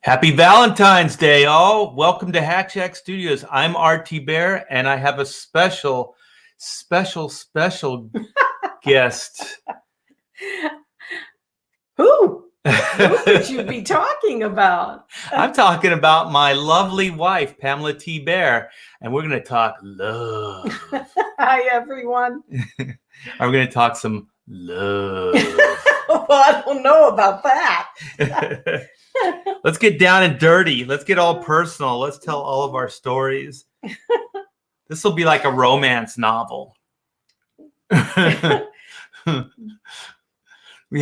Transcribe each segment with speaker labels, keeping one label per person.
Speaker 1: Happy Valentine's Day, all. Welcome to Hack Shack Studios. I'm Thibert, and I have a special guest.
Speaker 2: Who could you be talking about?
Speaker 1: I'm talking about my lovely wife, Pamela Thibert, and we're going to talk love.
Speaker 2: Hi, everyone.
Speaker 1: And we're going to talk some love.
Speaker 2: Well, I don't know about that.
Speaker 1: Let's get down and dirty. Let's get all personal. Let's tell all of our stories. This will be like a romance novel. We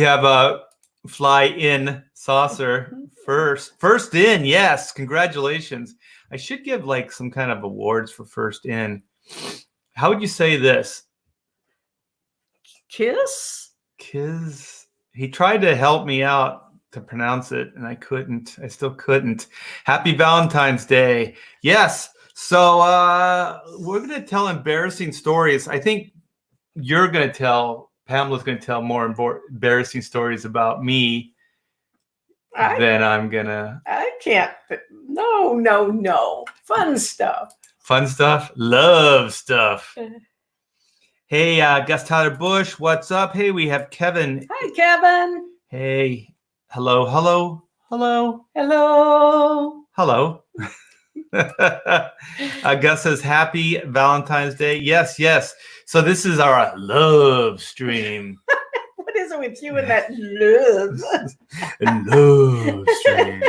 Speaker 1: have a fly-in saucer first in. Yes, congratulations. I should give like some kind of awards for first in. How would you say this?
Speaker 2: Kiss?
Speaker 1: He tried to help me out to pronounce it, and I couldn't. I still couldn't. Happy Valentine's Day. Yes. So we're going to tell embarrassing stories. I think Pamela's going to tell more embarrassing stories about me than I'm going to.
Speaker 2: I can't. No. Fun stuff.
Speaker 1: Fun stuff? Love stuff. Hey, Gus Tyler Bush, what's up? Hey, we have Kevin.
Speaker 2: Hi, Kevin.
Speaker 1: Hey. Hello. Gus says, happy Valentine's Day. Yes. So this is our love stream.
Speaker 2: What is it with you and that love?
Speaker 1: Love stream.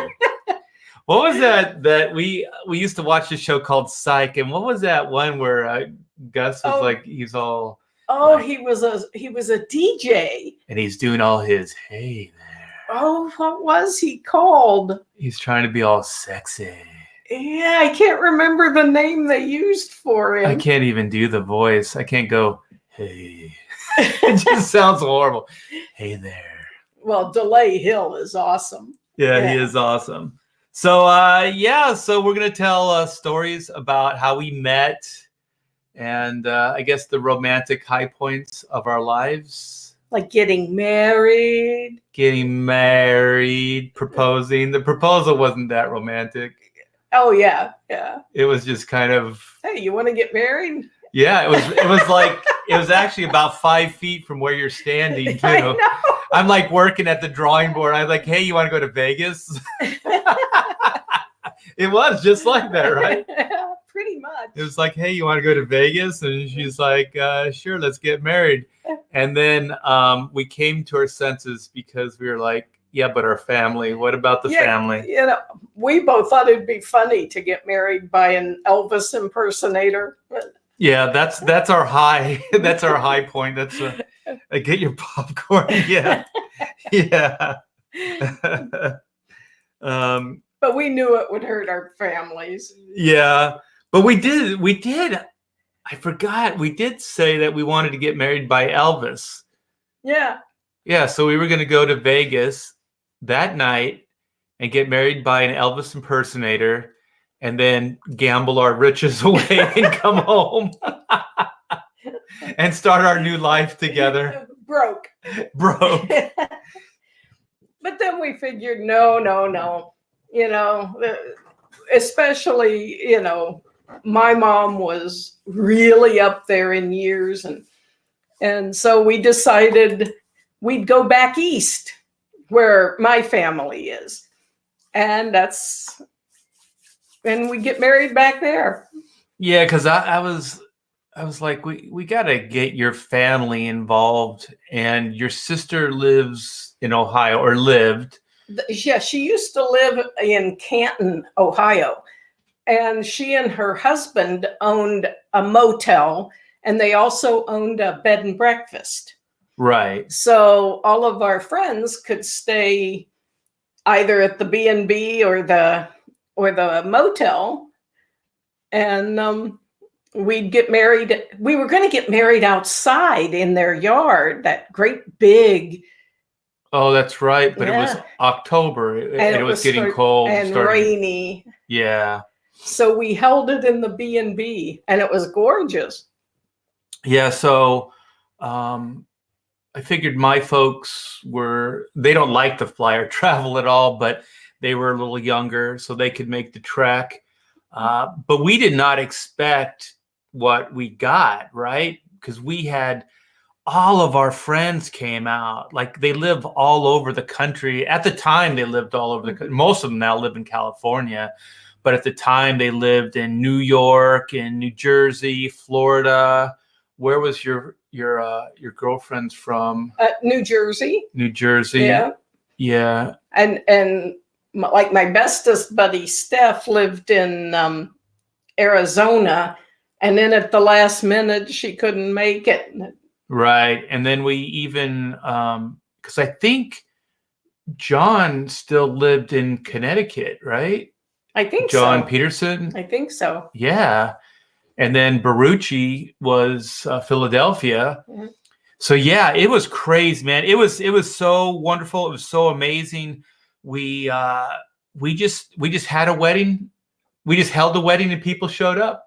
Speaker 1: What was that we used to watch this show called Psych, and what was that one where Gus was like, he's all...
Speaker 2: Oh, like, he was a DJ.
Speaker 1: And he's doing all his, hey there.
Speaker 2: Oh, what was he called?
Speaker 1: He's trying to be all sexy.
Speaker 2: Yeah, I can't remember the name they used for him.
Speaker 1: I can't even do the voice. I can't go, hey. It just sounds horrible. Hey there.
Speaker 2: Well, Delay Hill is awesome.
Speaker 1: Yeah, he is awesome. So, so we're going to tell stories about how we met and I guess the romantic high points of our lives.
Speaker 2: Like getting married,
Speaker 1: proposing. The proposal wasn't that romantic.
Speaker 2: Oh yeah.
Speaker 1: It was just kind of.
Speaker 2: Hey, you want to get married?
Speaker 1: Yeah, it was like it was actually about 5 feet from where you're standing too.
Speaker 2: I know.
Speaker 1: I'm like working at the drawing board. I'm like, hey, you want to go to Vegas? It was just like that, right?
Speaker 2: Pretty much.
Speaker 1: It was like, hey, you want to go to Vegas? And she's like, sure, let's get married. And then we came to our senses because we were like, yeah, but our family. What about the family?
Speaker 2: You know, we both thought it'd be funny to get married by an Elvis impersonator.
Speaker 1: Yeah, that's our high. That's our high point. That's get your popcorn. Yeah.
Speaker 2: But we knew it would hurt our families.
Speaker 1: Yeah, but we did. I forgot. We did say that we wanted to get married by Elvis.
Speaker 2: Yeah.
Speaker 1: Yeah, so we were going to go to Vegas that night and get married by an Elvis impersonator and then gamble our riches away and come home and start our new life together.
Speaker 2: Broke. But then we figured, no. You know, especially, my mom was really up there in years. And so we decided we'd go back east where my family is. And we get married back there.
Speaker 1: Yeah, because I was like, we got to get your family involved. And your sister lives in Ohio, or lived.
Speaker 2: Yeah, she used to live in Canton, Ohio. And she and her husband owned a motel, and they also owned a bed and breakfast.
Speaker 1: Right.
Speaker 2: So all of our friends could stay either at the B&B or the motel, and we'd get married. We were going to get married outside in their yard, that great big.
Speaker 1: Oh, that's right. But It was October, and it was getting cold
Speaker 2: and rainy.
Speaker 1: Yeah.
Speaker 2: So we held it in the B&B, and it was gorgeous.
Speaker 1: Yeah. So I figured my folks they don't like to fly or travel at all, but They were a little younger, so they could make the trek. But we did not expect what we got, right? Because we had all of our friends came out. Like, they live all over the country. At the time, they lived all over the country. Most of them now live in California. But at the time, they lived in New York, in New Jersey, Florida. Where was your girlfriend's from?
Speaker 2: New Jersey.
Speaker 1: New Jersey.
Speaker 2: Yeah.
Speaker 1: Yeah.
Speaker 2: And like my bestest buddy Steph lived in Arizona, and then at the last minute she couldn't make it.
Speaker 1: Right. And then we even because I think John still lived in Connecticut, right?
Speaker 2: I think
Speaker 1: John
Speaker 2: so.
Speaker 1: Peterson.
Speaker 2: I think so.
Speaker 1: Yeah. And then Barucci was Philadelphia.
Speaker 2: Mm-hmm.
Speaker 1: So yeah, it was crazy, man. It was so wonderful. It was so amazing. We just had a wedding. We just held the wedding and people showed up.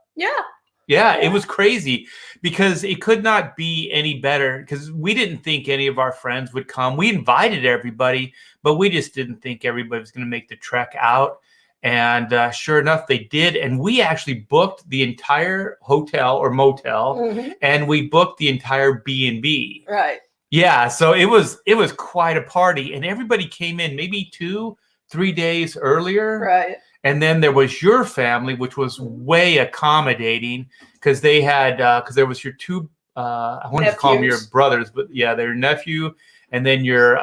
Speaker 1: Yeah, it was crazy because it could not be any better, because we didn't think any of our friends would come. We invited everybody, but we just didn't think everybody was going to make the trek out. And sure enough, they did. And we actually booked the entire hotel or motel, and we booked the entire B&B.
Speaker 2: Right.
Speaker 1: Yeah. So it was quite a party, and everybody came in maybe 2-3 days earlier.
Speaker 2: Right.
Speaker 1: And then there was your family, which was way accommodating, because they had, because there was your two, I wanted to call them your brothers, but yeah, their nephew, and then your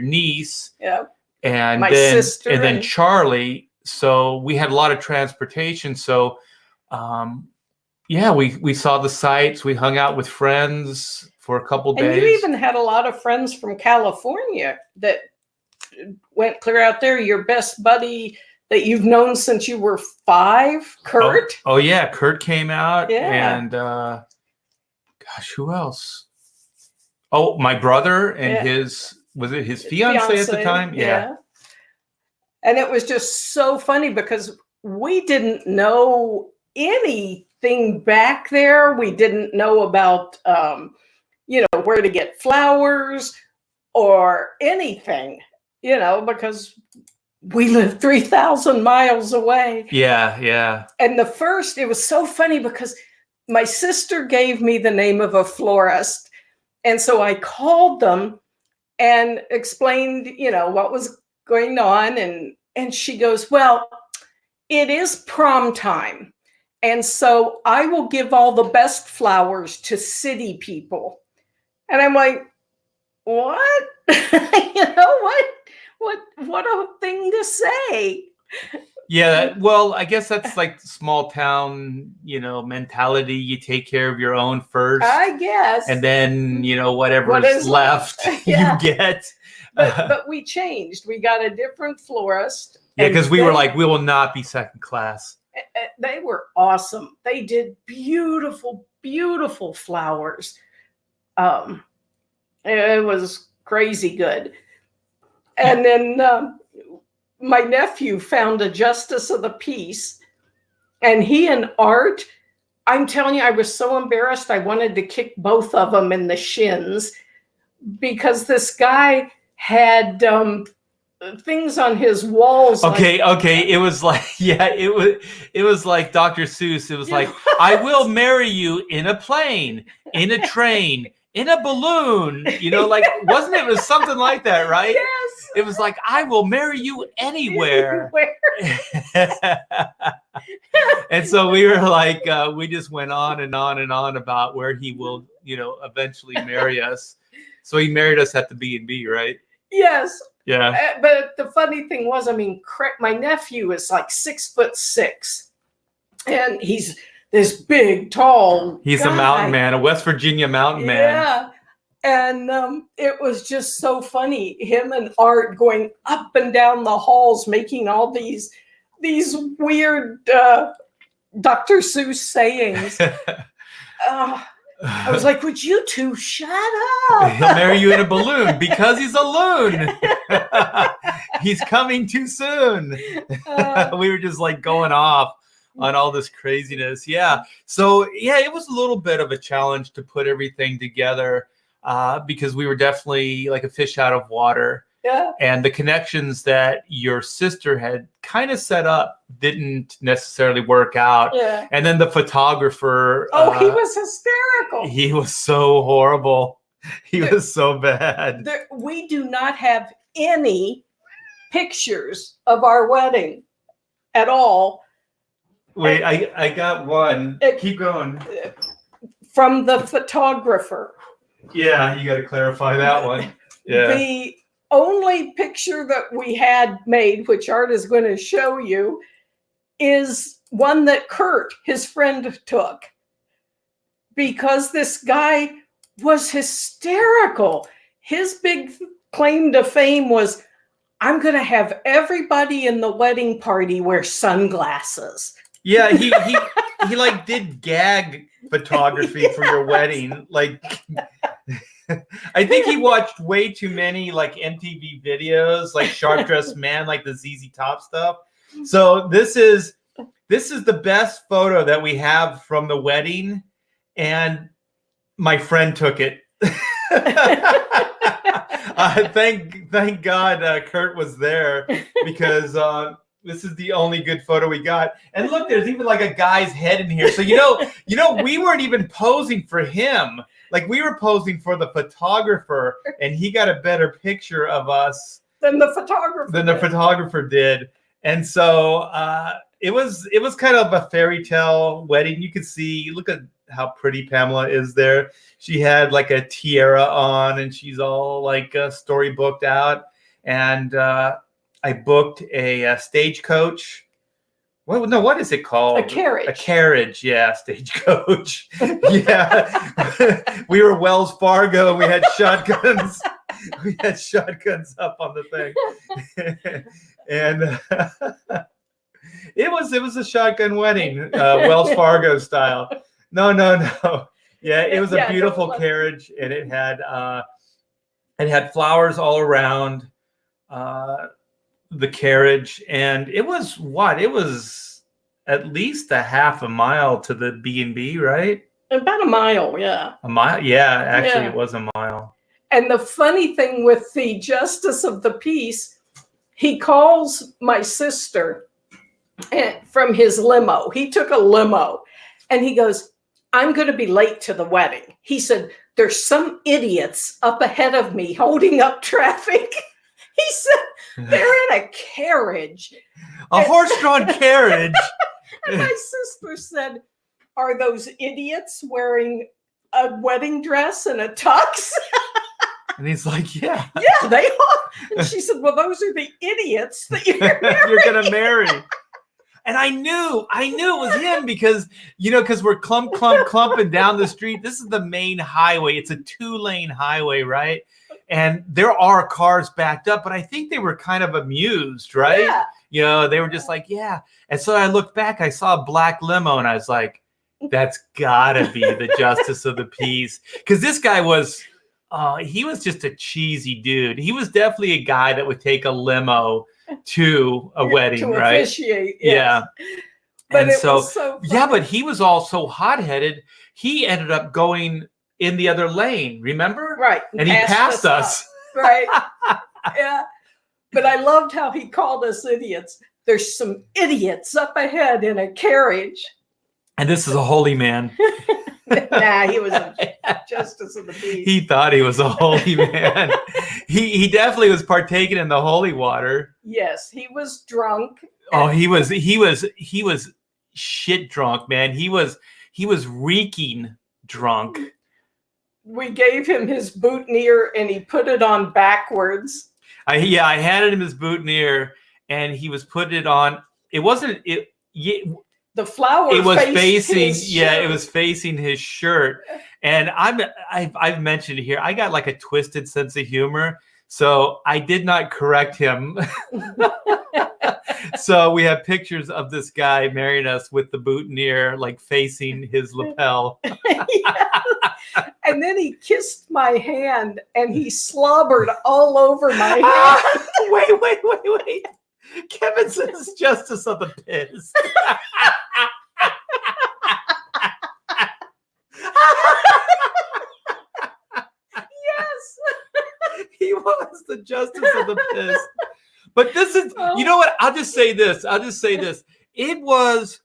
Speaker 1: niece.
Speaker 2: Yeah.
Speaker 1: And
Speaker 2: my
Speaker 1: then
Speaker 2: sister
Speaker 1: and then Charlie. So we had a lot of transportation. So yeah, we saw the sights. We hung out with friends for a couple days.
Speaker 2: And you even had a lot of friends from California that went clear out there. Your best buddy that you've known since you were 5, Kurt.
Speaker 1: Oh yeah, Kurt came out.
Speaker 2: Yeah.
Speaker 1: And gosh, who else? Oh, my brother and his fiance at the time? Yeah.
Speaker 2: And it was just so funny because we didn't know anything back there. We didn't know about, where to get flowers or anything, because we lived 3,000 miles away.
Speaker 1: Yeah, yeah.
Speaker 2: And it was so funny because my sister gave me the name of a florist. And so I called them and explained, what was going on. And she goes, well, it is prom time. And so I will give all the best flowers to city people. And I'm like, what? What a thing to say.
Speaker 1: Yeah, well, I guess that's like small town, mentality. You take care of your own first.
Speaker 2: I guess.
Speaker 1: And then, whatever's left, you get.
Speaker 2: But we changed. We got a different florist.
Speaker 1: Yeah, because we were like, we will not be second class.
Speaker 2: They were awesome. They did beautiful, beautiful flowers. It was crazy good. And then my nephew found a justice of the peace, and he and Art, I'm telling you, I was so embarrassed. I wanted to kick both of them in the shins because this guy had things on his walls.
Speaker 1: Okay. It was like, it was like Dr. Seuss. It was like, I will marry you in a plane, in a train, in a balloon, wasn't it? It was something like that, right?
Speaker 2: Yes.
Speaker 1: It was like, I will marry you anywhere. And so we were like, we just went on and on and on about where he will, eventually marry us. So he married us at the B&B, right?
Speaker 2: Yes.
Speaker 1: Yeah.
Speaker 2: But the funny thing was, my nephew is like 6'6", and he's this big, tall
Speaker 1: He's
Speaker 2: guy.
Speaker 1: a mountain man, a West Virginia mountain man.
Speaker 2: Yeah. And it was just so funny. Him and Art going up and down the halls, making all these weird Dr. Seuss sayings. I was like, would you two shut up?
Speaker 1: He'll marry you in a balloon because he's a loon. He's coming too soon. We were just like going off on all this craziness. Yeah. So yeah, it was a little bit of a challenge to put everything together because we were definitely like a fish out of water.
Speaker 2: Yeah.
Speaker 1: And the connections that your sister had kind of set up didn't necessarily work out.
Speaker 2: Yeah.
Speaker 1: And then the photographer.
Speaker 2: Oh, he was hysterical.
Speaker 1: He was so horrible. He was so bad.
Speaker 2: We do not have any pictures of our wedding at all.
Speaker 1: Wait, I got one. Keep going.
Speaker 2: From the photographer.
Speaker 1: Yeah, you got to clarify that one. Yeah.
Speaker 2: The only picture that we had made, which Art is going to show you, is one that Kurt, his friend, took. Because this guy was hysterical. His big claim to fame was, I'm going to have everybody in the wedding party wear sunglasses.
Speaker 1: Yeah, he like did gag photography for your wedding. Like, I think he watched way too many like MTV videos, like Sharp Dressed Man, like the ZZ Top stuff. So this is the best photo that we have from the wedding, and my friend took it. Thank God Kurt was there, because this is the only good photo we got. And look, there's even like a guy's head in here. So you know, we weren't even posing for him. Like, we were posing for the photographer, and he got a better picture of us
Speaker 2: than the photographer
Speaker 1: did. And so it was kind of a fairy tale wedding. You could see, look at how pretty Pamela is there. She had like a tiara on, and she's all like storybooked out. And I booked a stagecoach. What is it called?
Speaker 2: A carriage.
Speaker 1: A carriage, yeah, stagecoach. Yeah. We were Wells Fargo, and we had shotguns. We had shotguns up on the thing. And it was a shotgun wedding, Wells Fargo style. No. Yeah, it was a beautiful carriage, and it had flowers all around the carriage, and it was at least a half a mile to the B&B, right?
Speaker 2: About a mile, yeah.
Speaker 1: A mile? Yeah, actually it was a mile.
Speaker 2: And the funny thing with the justice of the peace, he calls my sister from his limo. He took a limo, and he goes, I'm going to be late to the wedding. He said, there's some idiots up ahead of me holding up traffic. He said, they're in a carriage.
Speaker 1: A horse-drawn carriage.
Speaker 2: And my sister said, are those idiots wearing a wedding dress and a tux?
Speaker 1: And he's like, yeah.
Speaker 2: Yeah, they are. And she said, well, those are the idiots that you're
Speaker 1: going to marry. And I knew it was him, because we're clumping down the street. This is the main highway. It's a 2-lane highway, right? And there are cars backed up, but I think they were kind of amused, right? Yeah. They were just like, yeah. And so I looked back, I saw a black limo, and I was like, that's gotta be the justice of the peace. Because this guy was, he was just a cheesy dude. He was definitely a guy that would take a limo to a wedding,
Speaker 2: to
Speaker 1: right?
Speaker 2: Officiate, yes.
Speaker 1: Yeah.
Speaker 2: But
Speaker 1: and
Speaker 2: it
Speaker 1: so,
Speaker 2: was so funny.
Speaker 1: yeah, but he was also hot-headed. He ended up going in the other lane, remember?
Speaker 2: Right.
Speaker 1: And he passed us.
Speaker 2: Right. Yeah. But I loved how he called us idiots. There's some idiots up ahead in a carriage.
Speaker 1: And this is a holy man.
Speaker 2: Nah, he was a justice of the peace.
Speaker 1: He thought he was a holy man. He definitely was partaking in the holy water.
Speaker 2: Yes, he was drunk.
Speaker 1: Oh, he was shit drunk, man. He was reeking drunk.
Speaker 2: We gave him his boutonniere, and he put it on backwards.
Speaker 1: I handed him his boutonniere, and he was putting it on. It wasn't it.
Speaker 2: The flower.
Speaker 1: It was facing.
Speaker 2: Yeah,
Speaker 1: it was facing his shirt. And I've mentioned here, I got like a twisted sense of humor, so I did not correct him. So we have pictures of this guy marrying us with the boutonniere like facing his lapel.
Speaker 2: Yes. And then he kissed my hand, and he slobbered all over my hand.
Speaker 1: Wait. Kevin says justice of the piss.
Speaker 2: Yes.
Speaker 1: He was the justice of the piss. But this is, you know what? I'll just say this. It was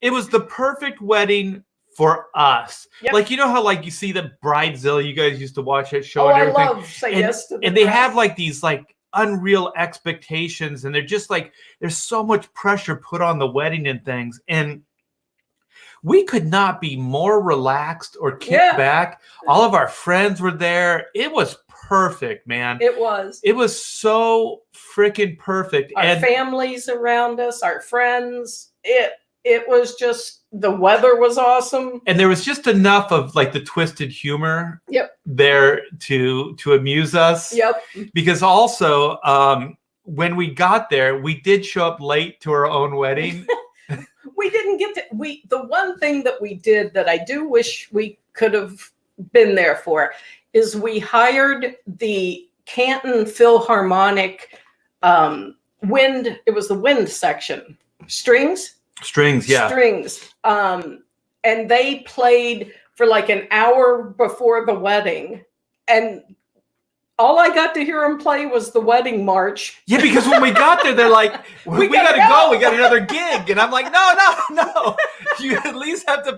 Speaker 1: the perfect wedding for us.
Speaker 2: Yep.
Speaker 1: Like, you know how like you see the Bridezilla, you guys used to watch that show
Speaker 2: Oh,
Speaker 1: and
Speaker 2: I
Speaker 1: everything.
Speaker 2: love Say Yes to the
Speaker 1: And they
Speaker 2: Dress.
Speaker 1: have like these like unreal expectations, and they're just like, there's so much pressure put on the wedding and things. And we could not be more relaxed or kicked back. All of our friends were there. It was perfect, man.
Speaker 2: It was.
Speaker 1: It was so freaking perfect.
Speaker 2: Our families around us, our friends. It was just, the weather was awesome.
Speaker 1: And there was just enough of like the twisted humor there to amuse us.
Speaker 2: Yep.
Speaker 1: Because also, when we got there, we did show up late to our own wedding.
Speaker 2: We didn't get to, the one thing that we did that I do wish we could have been there for is we hired the Canton Philharmonic wind, it was the wind section. Strings, yeah. Strings. And they played for like an hour before the wedding. And all I got to hear them play was the wedding march.
Speaker 1: Yeah, because when we got there, they're like, we gotta go. We got another gig. And I'm like, no. You at least have to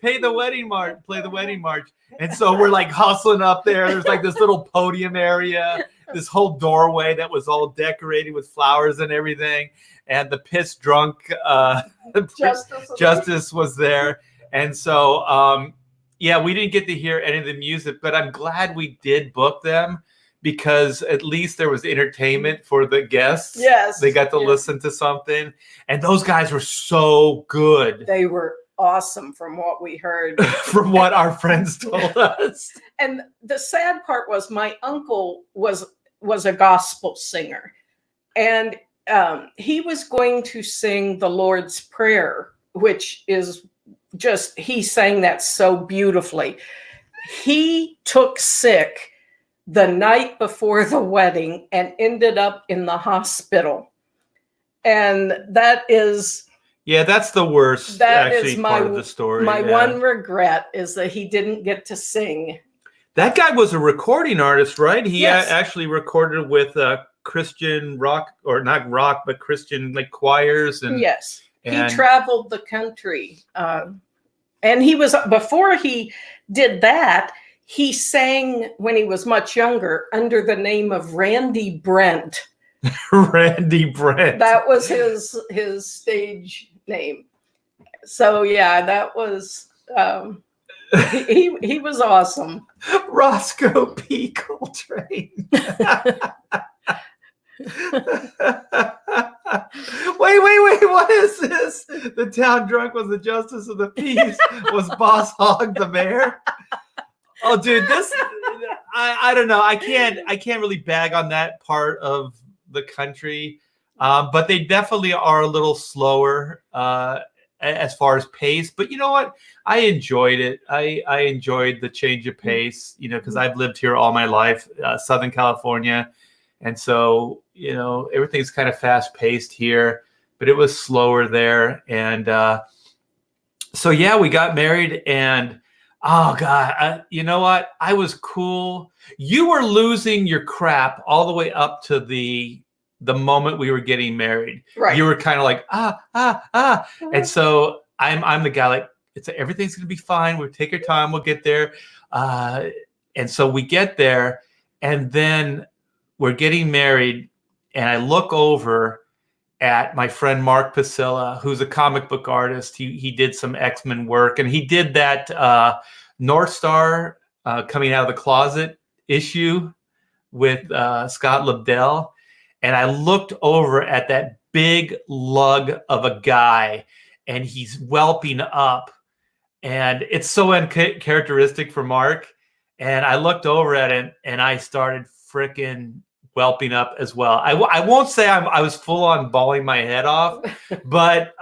Speaker 1: play the wedding march. And so we're like hustling up there. There's like this little podium area, this whole doorway that was all decorated with flowers and everything. And the piss drunk Justice was there. And so, we didn't get to hear any of the music, but I'm glad we did book them because at least there was entertainment for the guests.
Speaker 2: Yes.
Speaker 1: They got to listen to something. And those guys were so good.
Speaker 2: They were awesome from what we heard.
Speaker 1: From what our friends told us.
Speaker 2: And the sad part was my uncle was a gospel singer. And he was going to sing the Lord's Prayer, which is just, he sang that so beautifully. He took sick the night before the wedding and ended up in the hospital. And that is...
Speaker 1: Yeah, that's the worst,
Speaker 2: that
Speaker 1: actually,
Speaker 2: is my,
Speaker 1: part of the story.
Speaker 2: My one regret is that he didn't get to sing.
Speaker 1: That guy was a recording artist, right? He actually recorded with Christian rock, or not rock, but Christian like choirs. And
Speaker 2: yes, he traveled the country. And he was, before he did that, he sang when he was much younger under the name of Randy Brent.
Speaker 1: Randy Brent.
Speaker 2: That was his stage name. So yeah, that was he was awesome.
Speaker 1: Roscoe P. Coltrane. Wait, what is this? The town drunk was the justice of the peace. Was Boss Hogg the mayor? Oh, dude, this I don't know. I can't really bag on that part of the country, but they definitely are a little slower as far as pace. But you know what? I enjoyed it. I enjoyed the change of pace, because I've lived here all my life, Southern California. And so, everything's kind of fast paced here, but it was slower there. And so, yeah, we got married and oh God, you know what? I was cool. You were losing your crap all the way up to the moment we were getting married.
Speaker 2: Right.
Speaker 1: You were kind of like, And so I'm the guy like, everything's going to be fine. We'll take our time. We'll get there. And so we get there and then we're getting married. And I look over at my friend Mark Pasilla, who's a comic book artist. He did some X-Men work, and he did that North Star coming out of the closet issue with Scott Lobdell. And I looked over at that big lug of a guy, and he's whelping up. And it's so uncharacteristic for Mark. And I looked over at him, and I started freaking whelping up as well. I won't say I was full on bawling my head off, but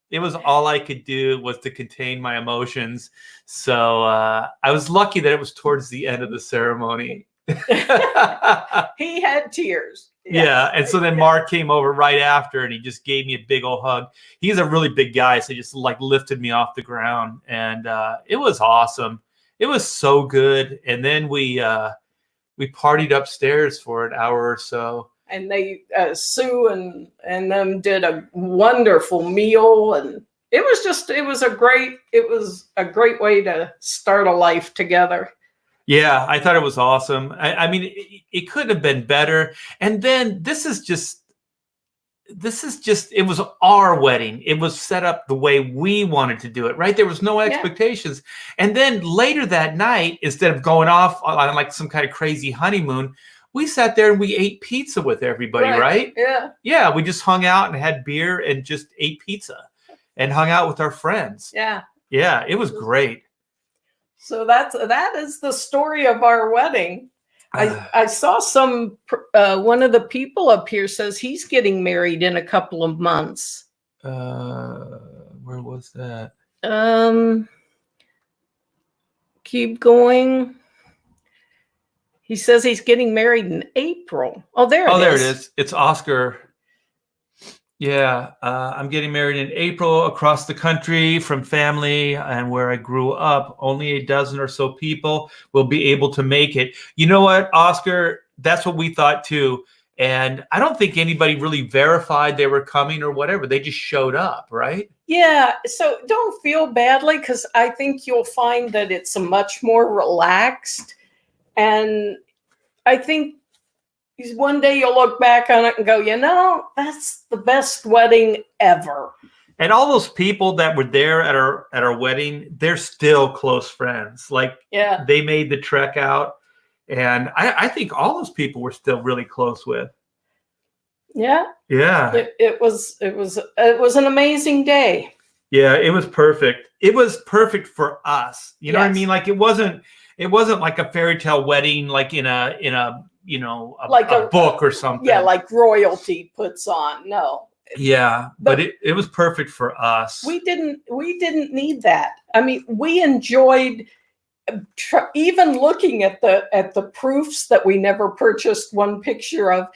Speaker 1: it was all I could do was to contain my emotions. So I was lucky that it was towards the end of the ceremony.
Speaker 2: He had tears.
Speaker 1: Yeah. And so then Mark came over right after and he just gave me a big old hug. He's a really big guy. So he just like lifted me off the ground and it was awesome. It was so good. And then we we partied upstairs for an hour or so.
Speaker 2: And they Sue and them did a wonderful meal, and it was a great way to start a life together.
Speaker 1: Yeah, I thought it was awesome. I mean, it couldn't have been better. And then this is just, it was our wedding. It was set up the way we wanted to do it, right? There was no expectations. Yeah. And then later that night, instead of going off on like some kind of crazy honeymoon, we sat there and we ate pizza with everybody, right?
Speaker 2: Yeah.
Speaker 1: Yeah, we just hung out and had beer and just ate pizza and hung out with our friends.
Speaker 2: Yeah.
Speaker 1: Yeah, it was great.
Speaker 2: So that is the story of our wedding. I saw one of the people up here says he's getting married in a couple of months.
Speaker 1: Where was that?
Speaker 2: Keep going. He says he's getting married in April. Oh, there it is.
Speaker 1: Oh, there it is. It's Oscar. Yeah, I'm getting married in April across the country from family and where I grew up. Only a dozen or so people will be able to make it. You know what, Oscar? That's what we thought too. And I don't think anybody really verified they were coming or whatever. They just showed up, right?
Speaker 2: Yeah. So don't feel badly, because I think you'll find that it's a much more relaxed. And I think one day you'll look back on it and go, that's the best wedding ever.
Speaker 1: And all those people that were there at our wedding, they're still close friends. Like, they made the trek out, and I think all those people were still really close with.
Speaker 2: Yeah.
Speaker 1: Yeah.
Speaker 2: It was an amazing day.
Speaker 1: Yeah, it was perfect. It was perfect for us. You know what I mean? Like, it wasn't like a fairy tale wedding, like in a like a book or something.
Speaker 2: Yeah, like royalty puts on. No.
Speaker 1: Yeah, but it was perfect for us.
Speaker 2: We didn't need that. I mean, we enjoyed even looking at the proofs that we never purchased one picture of,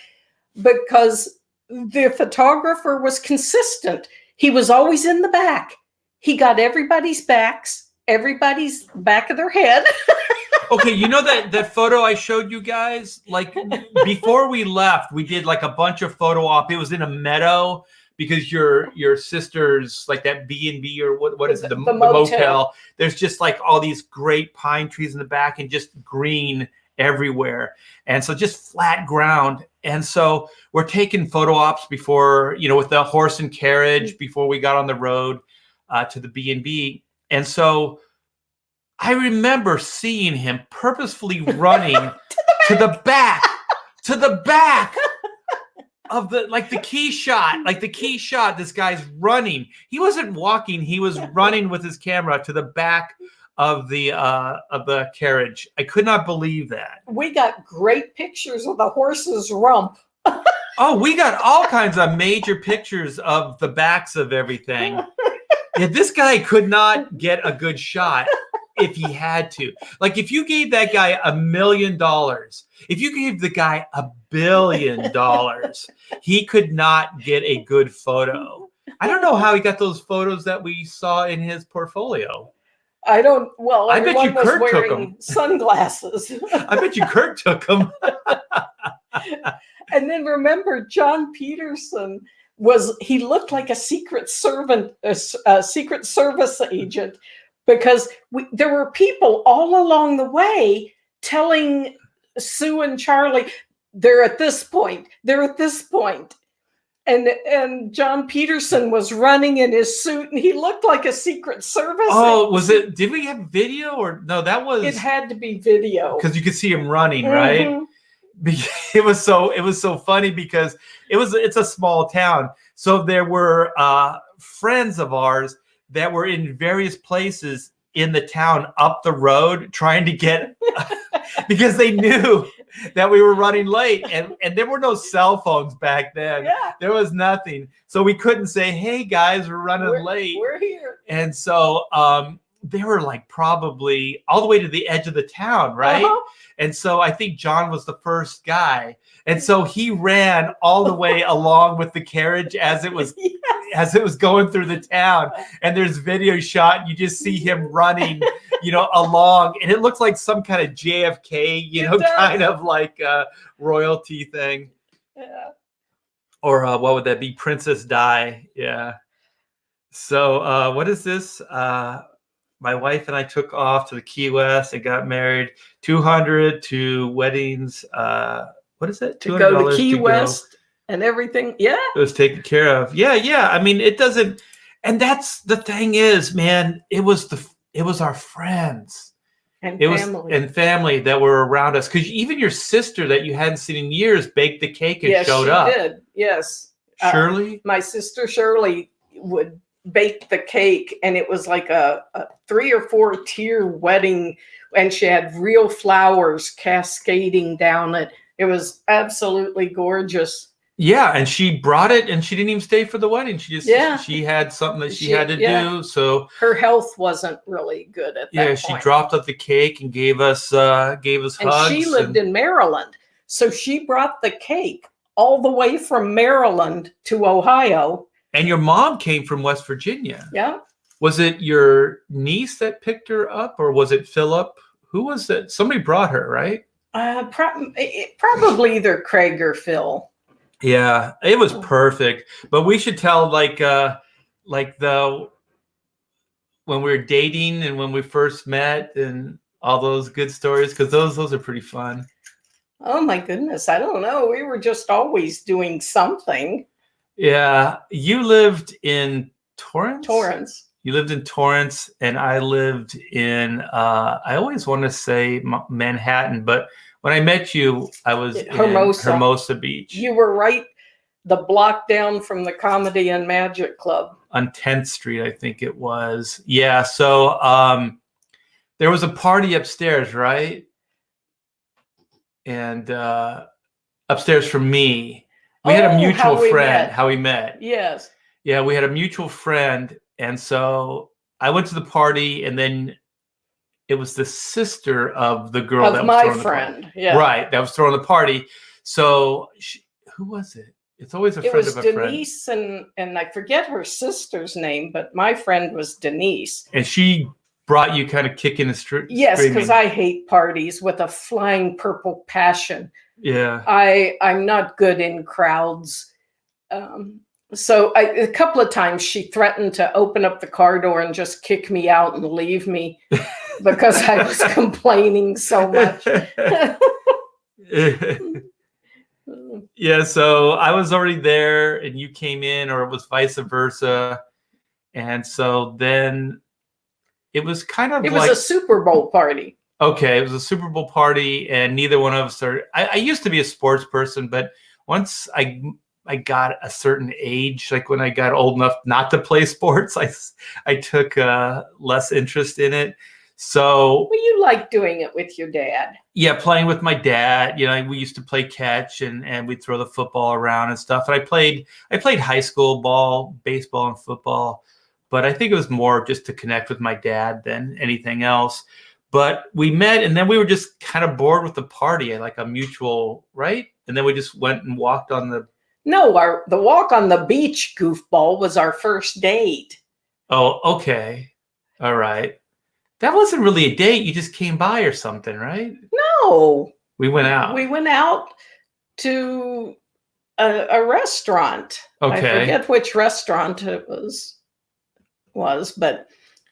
Speaker 2: because the photographer was consistent. He was always in the back. He got everybody's back of their head.
Speaker 1: Okay, you know that photo I showed you guys? Like, before we left, we did like a bunch of photo op. It was in a meadow because your sister's like that B&B or what is it? The motel. There's just like all these great pine trees in the back and just green everywhere. And so just flat ground. And so we're taking photo ops before, with the horse and carriage before we got on the road to the B&B. And so I remember seeing him purposefully running to the back of the key shot. This guy's running. He wasn't walking. He was running with his camera to the back of the carriage. I could not believe that.
Speaker 2: We got great pictures of the horse's rump.
Speaker 1: Oh, we got all kinds of major pictures of the backs of everything. Yeah, this guy could not get a good shot if he had to. Like, if you gave that guy $1 million, if you gave the guy $1 billion, he could not get a good photo. I don't know how he got those photos that we saw in his portfolio.
Speaker 2: I don't. Well,
Speaker 1: I bet you Kurt took them.
Speaker 2: Sunglasses.
Speaker 1: I bet you Kurt took them.
Speaker 2: And then remember, John Peterson he looked like a secret servant, a Secret Service agent, because there were people all along the way telling Sue and Charlie, they're at this point. And John Peterson was running in his suit, and he looked like a Secret Service.
Speaker 1: Oh, agent. Was it? Did we have video or no? That was.
Speaker 2: It had to be video
Speaker 1: because you could see him running, right? It was so funny because it's a small town, so there were friends of ours that were in various places in the town up the road trying to get because they knew that we were running late, and there were no cell phones back then.
Speaker 2: Yeah.
Speaker 1: There was nothing, so we couldn't say, hey guys, we're running late,
Speaker 2: we're here.
Speaker 1: And so they were like probably all the way to the edge of the town, right? And so I think John was the first guy, and so he ran all the way along with the carriage as it was as it was going through the town, and there's video shot. You just see him running, along, and it looks like some kind of JFK, kind of like royalty thing.
Speaker 2: Yeah.
Speaker 1: Or what would that be? Princess Di. Yeah. So what is this? My wife and I took off to the Key West and got married. 200 to weddings. What is it?
Speaker 2: To go to Key West and everything. Yeah.
Speaker 1: It was taken care of. Yeah. I mean, it doesn't. And that's the thing is, man, it was our friends.
Speaker 2: And
Speaker 1: family that were around us. Because even your sister that you hadn't seen in years baked the cake and showed up.
Speaker 2: Yes, she did. Yes.
Speaker 1: Shirley?
Speaker 2: My sister Shirley would bake the cake, and it was like a 3 or 4 tier wedding, and she had real flowers cascading down it. It was absolutely gorgeous.
Speaker 1: Yeah, and she brought it, and she didn't even stay for the wedding. She just she had something that she had to do. So
Speaker 2: her health wasn't really good at that point.
Speaker 1: She dropped up the cake and gave us hugs.
Speaker 2: And she lived in Maryland, so she brought the cake all the way from Maryland to Ohio.
Speaker 1: And your mom came from West Virginia.
Speaker 2: Yeah.
Speaker 1: Was it your niece that picked her up, or was it Philip? Who was it? Somebody brought her, right?
Speaker 2: Probably either Craig or Phil.
Speaker 1: Yeah, it was perfect. But we should tell when we were dating and when we first met and all those good stories, because those are pretty fun.
Speaker 2: Oh my goodness, I don't know. We were just always doing something.
Speaker 1: Yeah, you lived in Torrance?
Speaker 2: Torrance.
Speaker 1: You lived in Torrance, and I lived in, I always want to say Manhattan, but when I met you, I was in Hermosa Beach.
Speaker 2: You were right the block down from the Comedy and Magic Club.
Speaker 1: On 10th Street, I think it was. Yeah, so there was a party upstairs, right? And upstairs from me. We had a mutual friend, how we met.
Speaker 2: Yes.
Speaker 1: Yeah, we had a mutual friend. And so I went to the party, and then it was the sister of the girl that was throwing the party.
Speaker 2: Yeah.
Speaker 1: Right, that was throwing the party. So who was it? It's always a friend of a friend.
Speaker 2: It was Denise, and I forget her sister's name, but my friend was Denise.
Speaker 1: And she brought you kind of kicking and screaming.
Speaker 2: Yes, because I hate parties with a flying purple passion.
Speaker 1: Yeah.
Speaker 2: I'm not good in crowds. So a couple of times she threatened to open up the car door and just kick me out and leave me because I was complaining so much.
Speaker 1: Yeah, so I was already there and you came in, or it was vice versa. And so then it was kind of
Speaker 2: it was a Super Bowl party.
Speaker 1: Okay, it was a Super Bowl party, and neither one of us are. I used to be a sports person, but once I got a certain age, like when I got old enough not to play sports, I took less interest in it. So
Speaker 2: you like doing it with your dad?
Speaker 1: Yeah, playing with my dad. We used to play catch and we'd throw the football around and stuff. And I played high school ball, baseball, and football, but I think it was more just to connect with my dad than anything else. But we met, and then we were just kind of bored with the party, like a mutual, right? And then we just went and walked on the.
Speaker 2: No, the walk on the beach, goofball, was our first date.
Speaker 1: Oh, okay. All right. That wasn't really a date. You just came by or something, right?
Speaker 2: No.
Speaker 1: We went out.
Speaker 2: We went out to a restaurant.
Speaker 1: Okay.
Speaker 2: I forget which restaurant it was, but.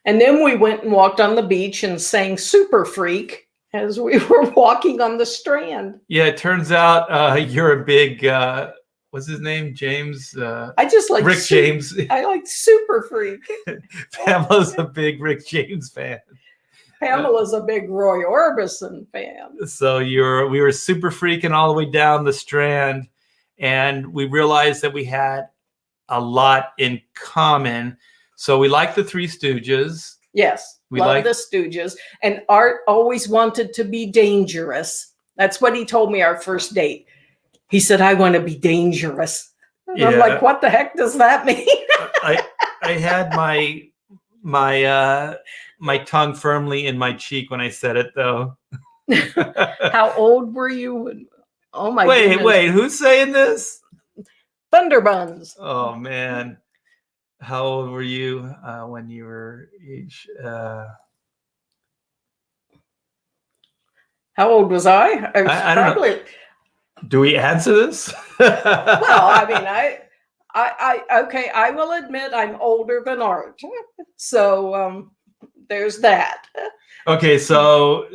Speaker 2: And then we went and walked on the beach and sang Super Freak as we were walking on the Strand.
Speaker 1: Yeah, it turns out you're a big, what's his name? James?
Speaker 2: I just like
Speaker 1: Rick James.
Speaker 2: I like Super Freak.
Speaker 1: Pamela's a big Rick James fan.
Speaker 2: Pamela's a big Roy Orbison fan.
Speaker 1: So we were super freaking all the way down the Strand, and we realized that we had a lot in common. So we like the Three Stooges.
Speaker 2: Yes, love the Stooges. And Art always wanted to be dangerous. That's what he told me our first date. He said, I want to be dangerous. And I'm like, what the heck does that mean?
Speaker 1: I had my tongue firmly in my cheek when I said it, though.
Speaker 2: How old were you? Oh, my goodness.
Speaker 1: Wait, who's saying this?
Speaker 2: Thunderbuns.
Speaker 1: Oh, man. How old were you when you were each?
Speaker 2: How old was I? I was
Speaker 1: I don't know.
Speaker 2: probably,
Speaker 1: Do we answer this?
Speaker 2: well, I mean, okay, I will admit I'm older than Art. So there's that.
Speaker 1: Okay, so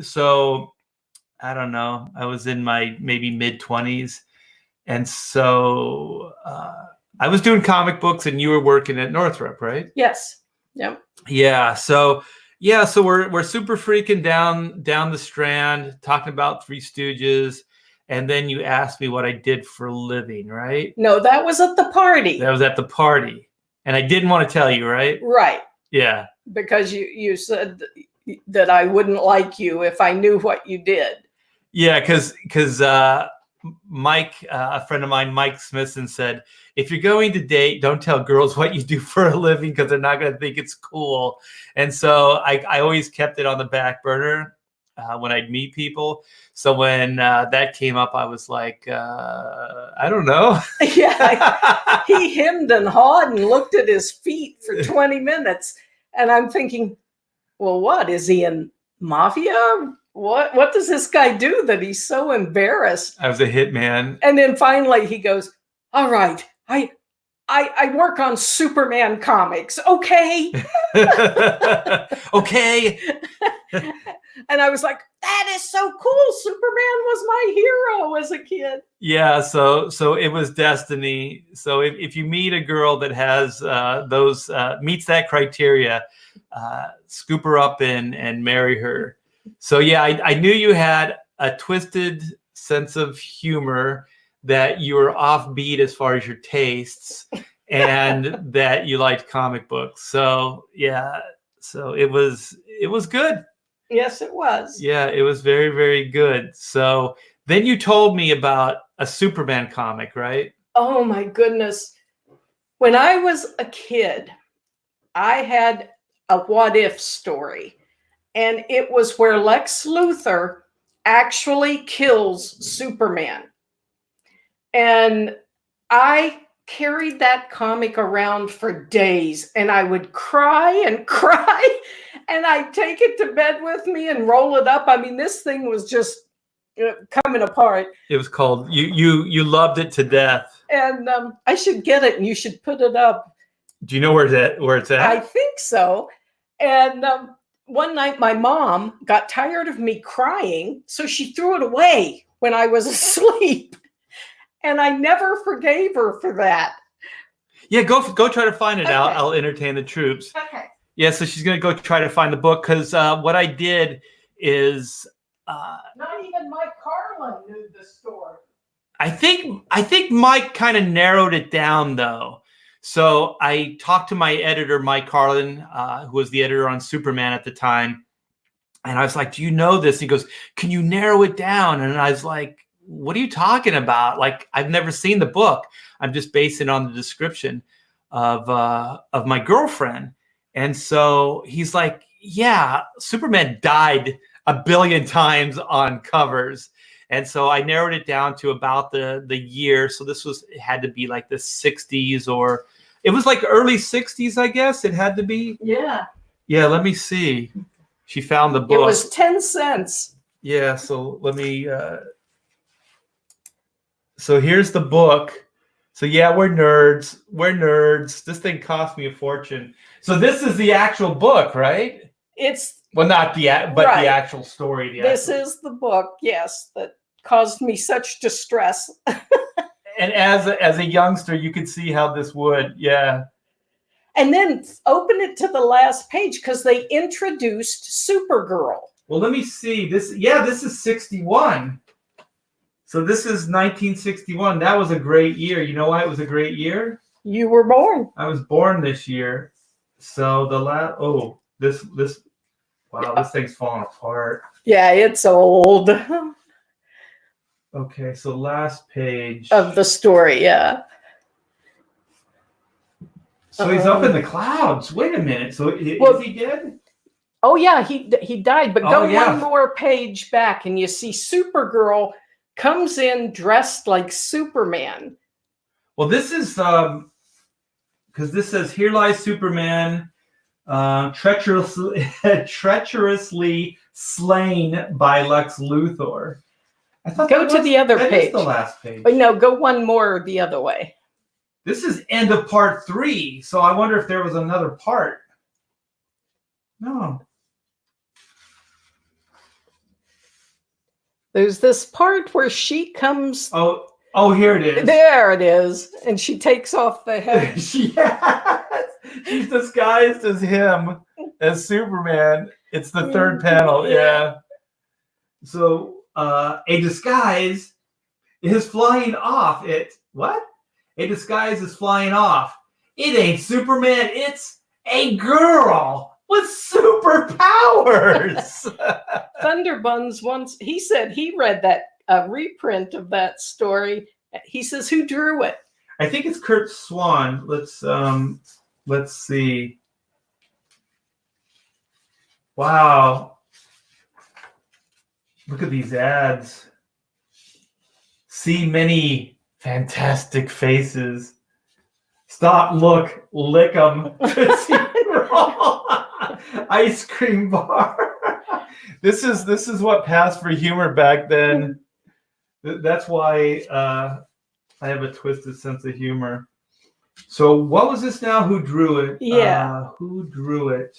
Speaker 1: I don't know. I was in my maybe mid-20s, and so I was doing comic books, and you were working at Northrop, right?
Speaker 2: Yes. Yep.
Speaker 1: Yeah. So we're super freaking down the Strand, talking about Three Stooges, and then you asked me what I did for a living, right?
Speaker 2: No, that was at the party.
Speaker 1: That was at the party, and I didn't want to tell you, right?
Speaker 2: Right.
Speaker 1: Yeah.
Speaker 2: Because you said that I wouldn't like you if I knew what you did.
Speaker 1: Yeah, because Mike, a friend of mine, Mike Smithson, said, if you're going to date, don't tell girls what you do for a living because they're not going to think it's cool. And so I always kept it on the back burner when I'd meet people. So when that came up, I was like, I don't know.
Speaker 2: Yeah, he hemmed and hawed and looked at his feet for 20 minutes. And I'm thinking, well, what? Is he in mafia? What does this guy do that he's so embarrassed?
Speaker 1: I was a hitman.
Speaker 2: And then finally he goes, all right, I work on Superman comics. Okay.
Speaker 1: Okay.
Speaker 2: And I was like, that is so cool. Superman was my hero as a kid.
Speaker 1: Yeah, so it was destiny. So if you meet a girl that has those meets that criteria, scoop her up and marry her. So yeah, I knew you had a twisted sense of humor, that you were offbeat as far as your tastes, and that you liked comic books. So yeah, so it was good.
Speaker 2: Yes, it was.
Speaker 1: Yeah, it was very, very good. So then you told me about a Superman comic, right?
Speaker 2: Oh my goodness. When I was a kid, I had a what if story, and it was where Lex Luthor actually kills Superman. And I carried that comic around for days, and I would cry and cry, and I'd take it to bed with me and roll it up. I mean, this thing was just coming apart.
Speaker 1: It was called You loved it to death.
Speaker 2: And I should get it, and you should put it up.
Speaker 1: Do you know where it's at?
Speaker 2: I think so. And one night my mom got tired of me crying, so she threw it away when I was asleep. And I never forgave her for that.
Speaker 1: Yeah, go try to find it.
Speaker 2: Okay.
Speaker 1: I'll entertain the troops.
Speaker 2: Okay.
Speaker 1: Yeah, so she's gonna go try to find the book, because what I did is
Speaker 2: Not even Mike Carlin knew the story.
Speaker 1: I think Mike kind of narrowed it down, though. So I talked to my editor, Mike Carlin, who was the editor on Superman at the time, and I was like, "Do you know this?" He goes, "Can you narrow it down?" And I was like, "What are you talking about? Like, I've never seen the book. I'm just basing it on the description of my girlfriend." And so he's like, "Yeah, Superman died a billion times on covers." And so I narrowed it down to about the year. So it had to be like the 60s, or it was like early 60s, I guess it had to be.
Speaker 2: Yeah.
Speaker 1: Yeah, let me see. She found the book.
Speaker 2: It was 10 cents.
Speaker 1: Yeah, so let me so here's the book. So yeah, we're nerds. This thing cost me a fortune. So this is the actual book, right?
Speaker 2: It's
Speaker 1: Well, not the but
Speaker 2: right.
Speaker 1: The actual story.
Speaker 2: This is the book, yes, that caused me such distress.
Speaker 1: And as a youngster, you could see how this would, yeah.
Speaker 2: And then open it to the last page, because they introduced Supergirl.
Speaker 1: Well, let me see. This is 61. So this is 1961. That was a great year. You know why it was a great year?
Speaker 2: You were born.
Speaker 1: I was born this year. So this wow, this thing's falling apart.
Speaker 2: Yeah, it's old.
Speaker 1: Okay, so last page
Speaker 2: Of the story, yeah.
Speaker 1: So he's up in the clouds. Wait a minute. So is he dead?
Speaker 2: Oh yeah, he died. But go
Speaker 1: yeah.
Speaker 2: one more page back, and you see Supergirl comes in dressed like Superman.
Speaker 1: Well, this is because this says, "Here lies Superman, treacherously slain by Lex Luthor." I thought
Speaker 2: Go to the other
Speaker 1: that
Speaker 2: page.
Speaker 1: is the last page.
Speaker 2: But no, go one more the other way.
Speaker 1: This is end of part 3, so I wonder if there was another part. No.
Speaker 2: There's this part where she comes.
Speaker 1: Oh, here it is.
Speaker 2: There it is. And she takes off the head.
Speaker 1: Yes. She's disguised as him, as Superman. It's the third panel. Yeah. So a disguise is flying off. What? A disguise is flying off. It ain't Superman. It's a girl with superpowers.
Speaker 2: Thunderbuns once, he said he read that reprint of that story. He says, who drew it?
Speaker 1: I think it's Kurt Swan. Let's see. Wow. Look at these ads. See many fantastic faces. Stop, look, lick 'em. Ice cream bar. This is what passed for humor back then. That's why I have a twisted sense of humor. So what was this now? Who drew it?
Speaker 2: Yeah.
Speaker 1: Who drew it?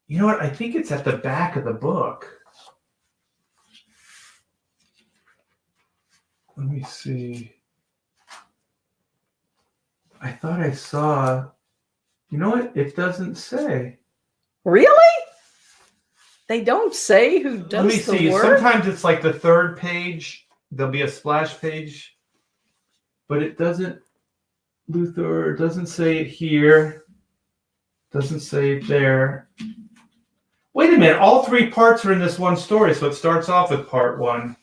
Speaker 1: You know what? I think it's at the back of the book. Let me see. I thought I saw. You know what? It doesn't say.
Speaker 2: Really? They don't say who does
Speaker 1: Let me
Speaker 2: the
Speaker 1: see.
Speaker 2: work?
Speaker 1: Sometimes it's like the third page. There'll be a splash page, but it doesn't. Luthor doesn't say it here. Doesn't say it there. Wait a minute. All 3 parts are in this one story, so it starts off with part 1.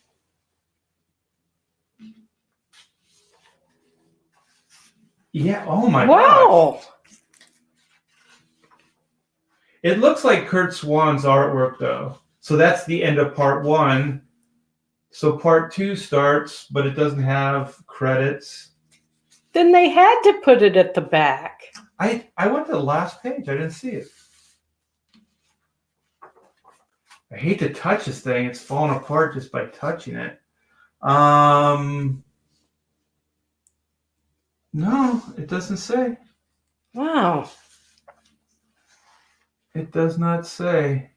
Speaker 1: Yeah. Oh my God.
Speaker 2: Wow.
Speaker 1: It looks like Kurt Swan's artwork, though. So that's the end of part 1. So part 2 starts, but it doesn't have credits.
Speaker 2: Then they had to put it at the back.
Speaker 1: I went to the last page. I didn't see it. I hate to touch this thing. It's falling apart just by touching it. No, it doesn't say.
Speaker 2: Wow.
Speaker 1: It does not say.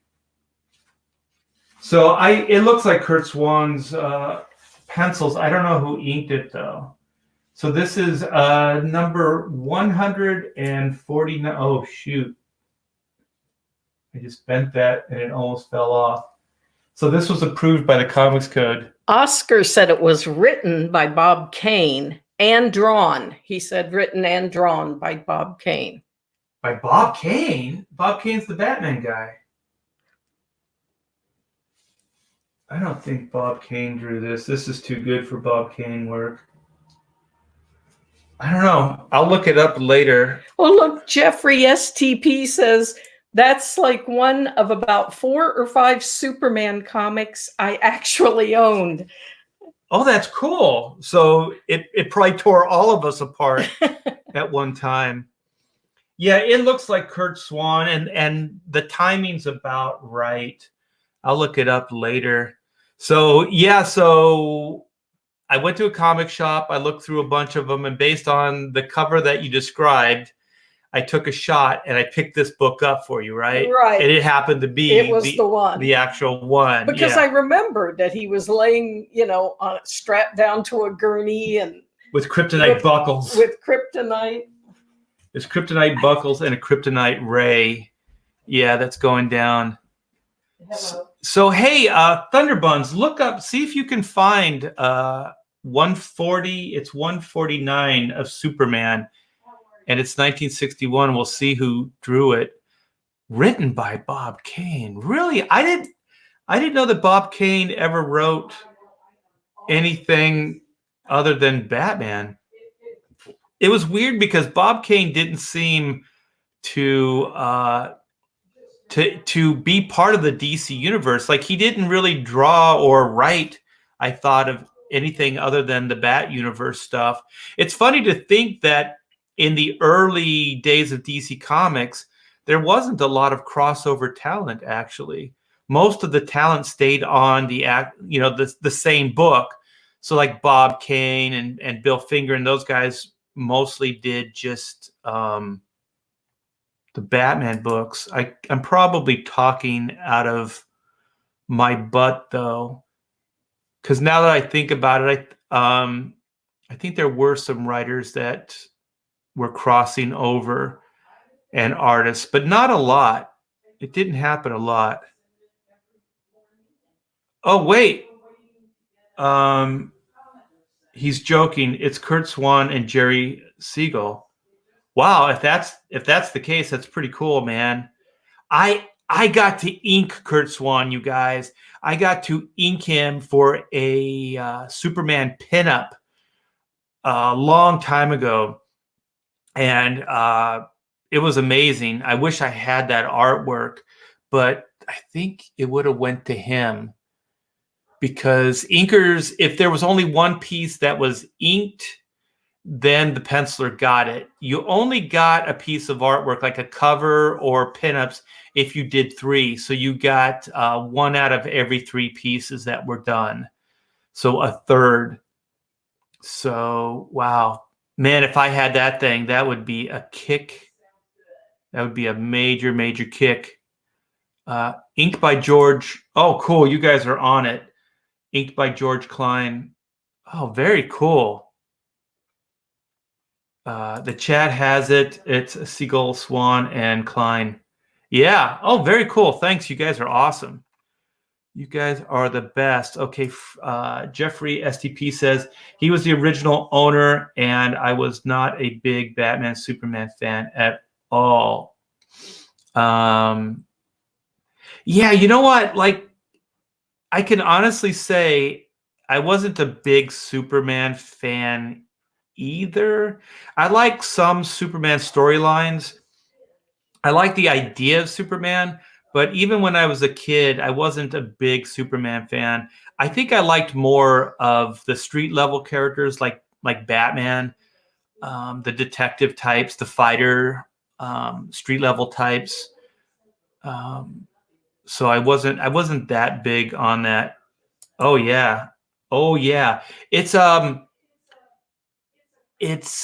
Speaker 1: So it looks like Kurt Swan's pencils. I don't know who inked it though. So this is number 149. Oh shoot. I just bent that and it almost fell off. So this was approved by the Comics Code.
Speaker 2: Oscar said it was written by Bob Kane and drawn. He said written and drawn by Bob Kane.
Speaker 1: By Bob Kane? Bob Kane's the Batman guy. I don't think Bob Kane drew this. This is too good for Bob Kane work. I don't know. I'll look it up later.
Speaker 2: Oh, look, Jeffrey STP says that's like one of about 4 or 5 Superman comics I actually owned.
Speaker 1: Oh, that's cool. So it probably tore all of us apart at one time. Yeah, it looks like Kurt Swan, and the timing's about right. I'll look it up later. So, yeah, so I went to a comic shop. I looked through a bunch of them, and based on the cover that you described, I took a shot, and I picked this book up for you, right?
Speaker 2: Right.
Speaker 1: And it happened to be
Speaker 2: It was the one.
Speaker 1: The actual one.
Speaker 2: Because
Speaker 1: yeah.
Speaker 2: I remembered that he was laying, strapped down to a gurney and
Speaker 1: with kryptonite buckles.
Speaker 2: With kryptonite.
Speaker 1: There's kryptonite buckles and a kryptonite ray. Yeah, that's going down. So hey, Thunderbuns, look up, see if you can find 140. It's 149 of Superman, and it's 1961. We'll see who drew it. Written by Bob Kane. Really, I didn't know that Bob Kane ever wrote anything other than Batman. It was weird because Bob Kane didn't seem to be part of the DC universe. Like he didn't really draw or write, I thought, of anything other than the Bat Universe stuff. It's funny to think that in the early days of DC Comics, there wasn't a lot of crossover talent, actually. Most of the talent stayed on the same book. So like Bob Kane and Bill Finger and those guys mostly did just the Batman books. I'm probably talking out of my butt, though, because now that I think about it, I think there were some writers that were crossing over and artists, but not a lot. It didn't happen a lot. Oh, wait. He's joking. It's Kurt Swan and Jerry Siegel. Wow, if that's the case, that's pretty cool, man. I got to ink Kurt Swan, you guys. I got to ink him for a Superman pinup a long time ago, and it was amazing. I wish I had that artwork, but I think it would have went to him, because inkers, if there was only one piece that was inked, then the penciler got it. You only got a piece of artwork, like a cover or pinups, if you did 3. So you got 1 out of every 3 pieces that were done. So a third. So, wow. Man, if I had that thing, that would be a kick. That would be a major, major kick. Inked by George. Oh, cool. You guys are on it. Inked by George Klein. Oh, very cool. The chat has it. It's Siegel, Swan, and Klein. Yeah. Oh, very cool. Thanks. You guys are awesome. You guys are the best. Okay. Jeffrey STP says he was the original owner, and I was not a big Batman Superman fan at all. Yeah, you know what? Like, I can honestly say I wasn't a big Superman fan either. I like some Superman storylines. I like the idea of Superman, but even when I was a kid, I wasn't a big Superman fan. I think I liked more of the street level characters, like Batman, the detective types, the fighter, street level types. So I wasn't that big on that. Oh yeah. Oh yeah. It's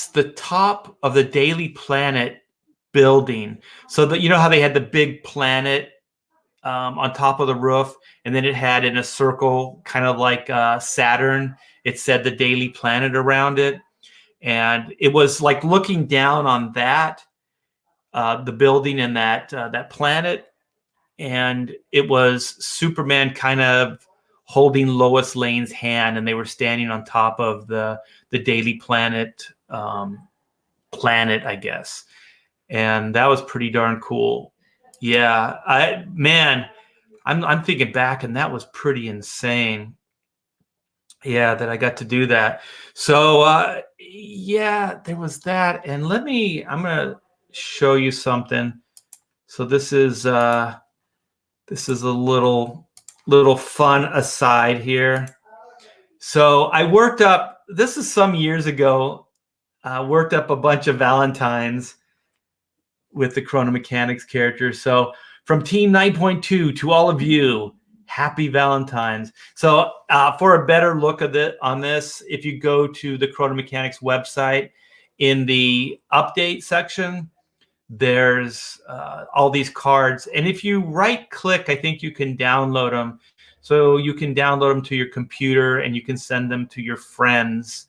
Speaker 1: the top of the Daily Planet building. So that, you know how they had the big planet on top of the roof, and then it had in a circle, kind of like Saturn, it said the Daily Planet around it. And it was like looking down on that, the building and that planet. And it was Superman kind of holding Lois Lane's hand, and they were standing on top of the Daily Planet planet, I guess. And that was pretty darn cool. Yeah, I'm thinking back, and that was pretty insane. Yeah, that I got to do that. So yeah, there was that. And I'm gonna show you something. So this is a little fun aside here. So I worked up, this is some years ago, worked up a bunch of Valentines with the Chrono Mechanics characters. So from Team 9.2 to all of you, happy Valentines. So for a better look on this, if you go to the Chrono Mechanics website, in the update section, there's all these cards. And if you right click, I think you can download them. So you can download them to your computer, and you can send them to your friends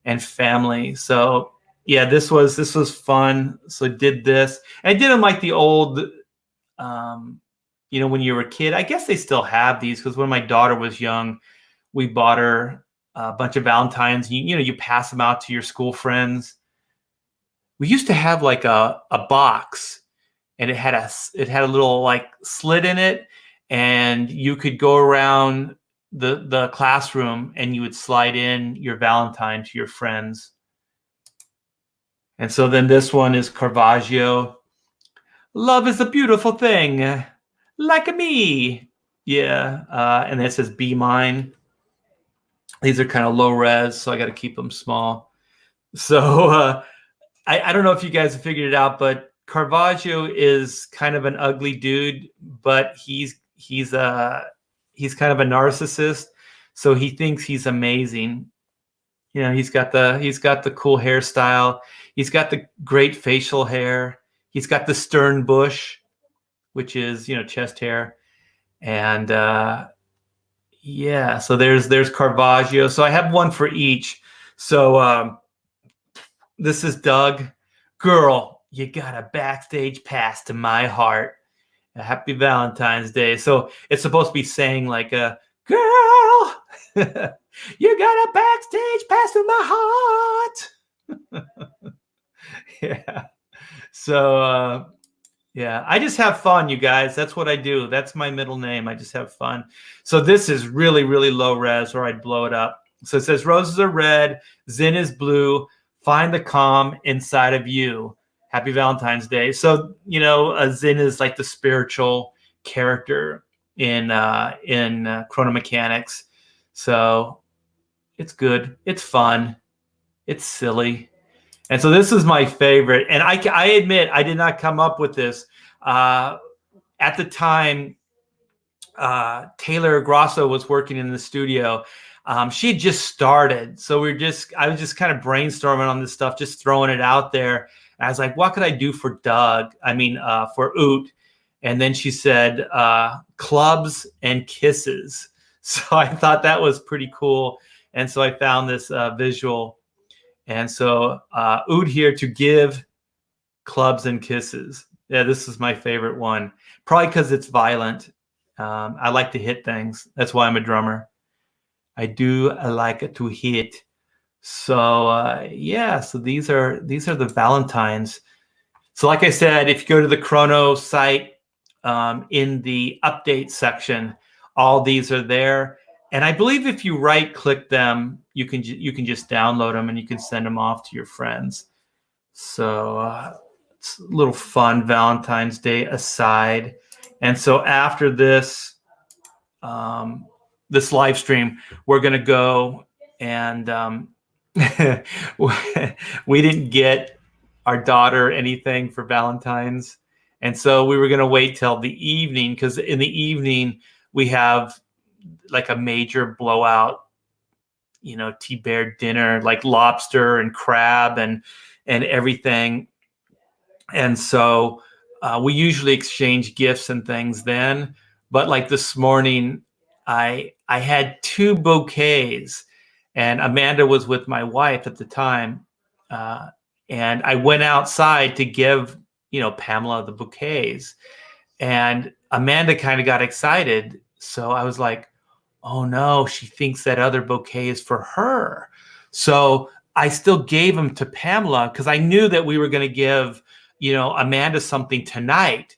Speaker 1: and family. So yeah, this was fun. So did this. And I did them like the old, when you were a kid. I guess they still have these, because when my daughter was young, we bought her a bunch of Valentines. You pass them out to your school friends. We used to have like a box, and it had a little like slit in it, and you could go around the classroom, and you would slide in your Valentine to your friends. And so then this one is Caravaggio. Love is a beautiful thing, like me. Yeah. And it says, be mine. These are kind of low res, so I got to keep them small. So I don't know if you guys have figured it out, but Caravaggio is kind of an ugly dude, but he's kind of a narcissist, so he thinks he's amazing. He's got the cool hairstyle. He's got the great facial hair. He's got the stern bush, which is chest hair, and yeah. So there's Caravaggio. So I have one for each. So this is Doug. Girl, you got a backstage pass to my heart. Happy Valentine's Day. So it's supposed to be saying like a girl, you got a backstage pass to my heart. Yeah. So yeah, I just have fun, you guys. That's what I do. That's my middle name. I just have fun. So this is really, really low res, or I'd blow it up. So it says roses are red, Zen is blue, find the calm inside of you. Happy Valentine's Day. So, Zen is like the spiritual character in Chrono Mechanics. So it's good. It's fun. It's silly. And so this is my favorite. And I admit I did not come up with this. At the time, Taylor Grosso was working in the studio. She had just started. So I was just kind of brainstorming on this stuff, just throwing it out there. And I was like, what could I do for Doug? For Oot. And then she said, clubs and kisses. So I thought that was pretty cool. And so I found this visual. And so Oot here to give clubs and kisses. Yeah, this is my favorite one. Probably because it's violent. I like to hit things. That's why I'm a drummer. I like to hit. So yeah, so these are the Valentines. So like I said, if you go to the Chrono site, in the update section, all these are there. And I believe if you right click them, you can just download them and you can send them off to your friends. So it's a little fun Valentine's Day aside. And so after this this live stream, we're gonna go and we didn't get our daughter anything for Valentine's, and so we were gonna wait till the evening, because in the evening we have like a major blowout, Thibert dinner, like lobster and crab and everything. And so we usually exchange gifts and things then. But like this morning, I had 2 bouquets, and Amanda was with my wife at the time. And I went outside to give, Pamela the bouquets. And Amanda kind of got excited. So I was like, oh no, she thinks that other bouquet is for her. So I still gave them to Pamela because I knew that we were going to give, Amanda something tonight.